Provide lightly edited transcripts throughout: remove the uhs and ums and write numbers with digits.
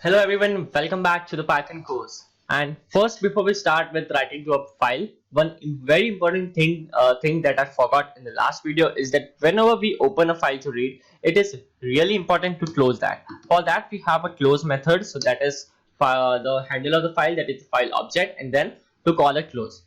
Hello everyone, welcome back to the Python course. And first, before we start with writing to a file, one very important thing that I forgot in the last video is that whenever we open a file to read, it is really important to close that. For that, we have a close method. So that is the handle of the file, that is the file object, and then to call it close.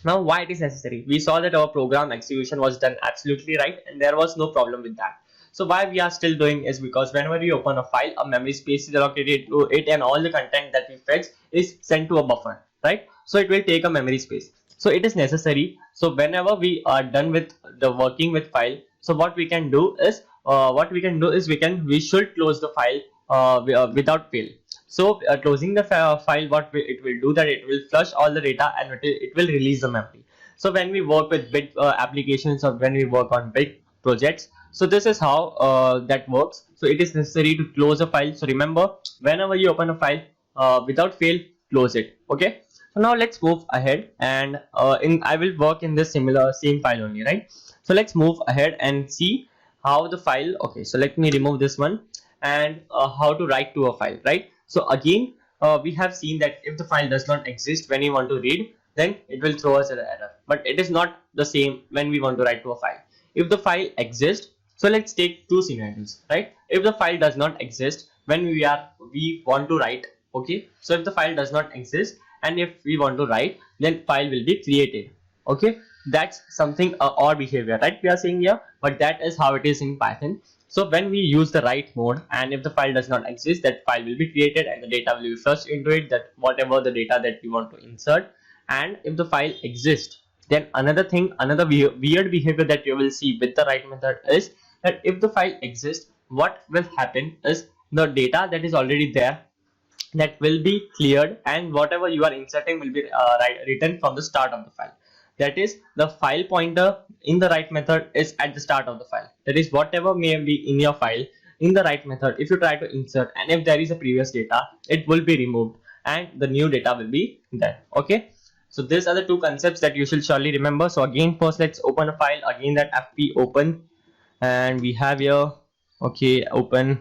Now, why it is necessary? We saw that our program execution was done absolutely right, and there was no problem with that. So why we are still doing is because whenever we open a file, a memory space is allocated to it, and all the content that we fetch is sent to a buffer, right? So it will take a memory space. So it is necessary. So whenever we are done with the working with file, so what we can do is we should close the file without fail. So closing the file, it will do that it will flush all the data and it will release the memory. So when we work with big applications or when we work on big projects, so this is how that works. So it is necessary to close a file. So remember, whenever you open a file, without fail, close it. Okay. So now let's move ahead, and I will work in this same file only, right? So let's move ahead and see how the file. Okay. So let me remove this one, and how to write to a file, right? So again, we have seen that if the file does not exist when we want to read, then it will throw us an error. But it is not the same when we want to write to a file. If the file exists, so let's take two scenarios, right? If the file does not exist when we want to write, okay? So if the file does not exist and if we want to write, then file will be created, okay? That's something or behavior, right? We are saying here, but that is how it is in Python. So when we use the write mode, and if the file does not exist, that file will be created and the data will be flushed into it, that whatever the data that we want to insert. And if the file exists, then another weird behavior that you will see with the write method is that if the file exists, what will happen is the data that is already there, that will be cleared, and whatever you are inserting will be written from the start of the file. That is, the file pointer in the write method is at the start of the file. That is, whatever may be in your file in the write method, if you try to insert and if there is a previous data, it will be removed and the new data will be there. Okay. So these are the two concepts that you should surely remember. So again, first let's open a file. Again, that fp open, and we have here, okay, open.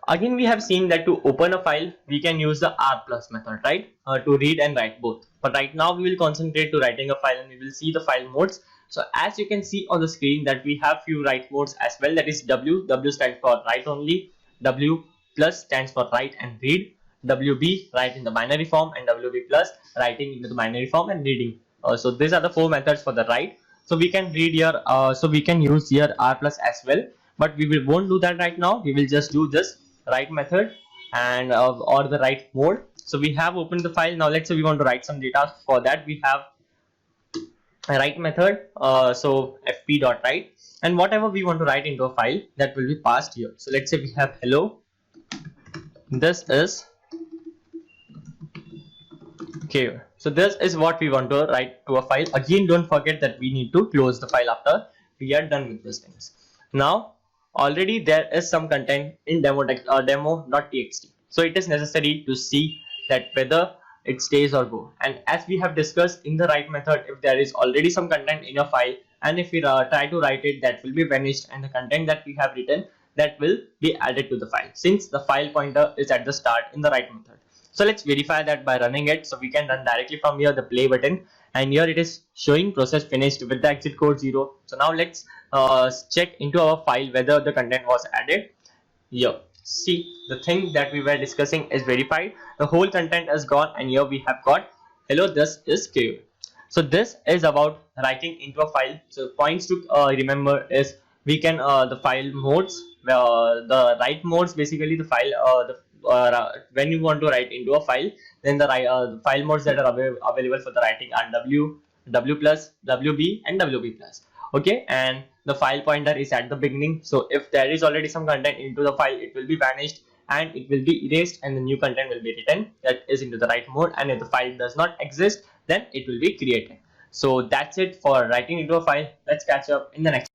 Again, we have seen that to open a file, we can use the r plus method, right? To read and write both. But right now we will concentrate to writing a file, and we will see the file modes. So as you can see on the screen that we have few write modes as well. That is W stands for write only, W plus stands for write and read, WB write in the binary form, and WB plus writing into the binary form and reading. So these are the four methods for the write. So we can read here, so we can use here r plus as well, but won't do that right now. We will just do this write method and or the write mode. So we have opened the file. Now let's say we want to write some data. For that we have a write method, so fp.write, and whatever we want to write into a file, that will be passed here. So let's say we have hello, this is Keyur. So this is what we want to write to a file. Again, don't forget that we need to close the file after we are done with these things. Now already there is some content in demo.txt, so it is necessary to see that whether it stays or go. And as we have discussed in the write method, if there is already some content in your file and if we try to write it, that will be vanished, and the content that we have written, that will be added to the file, since the file pointer is at the start in the write method. So let's verify that by running it. So we can run directly from here the play button, and here it is showing process finished with the exit code 0. So now let's check into our file whether the content was added. Here, see, the thing that we were discussing is verified. The whole content is gone, and here we have got hello, this is Keyur. So this is about writing into a file. So points to remember is we can the file modes, the write modes, basically the file when you want to write into a file, then the file modes that are available for the writing are W plus, WB, and WB plus. Okay, and the file pointer is at the beginning. So if there is already some content into the file, it will be vanished and it will be erased, and the new content will be written that is into the write mode. And if the file does not exist, then it will be created. So that's it for writing into a file. Let's catch up in the next.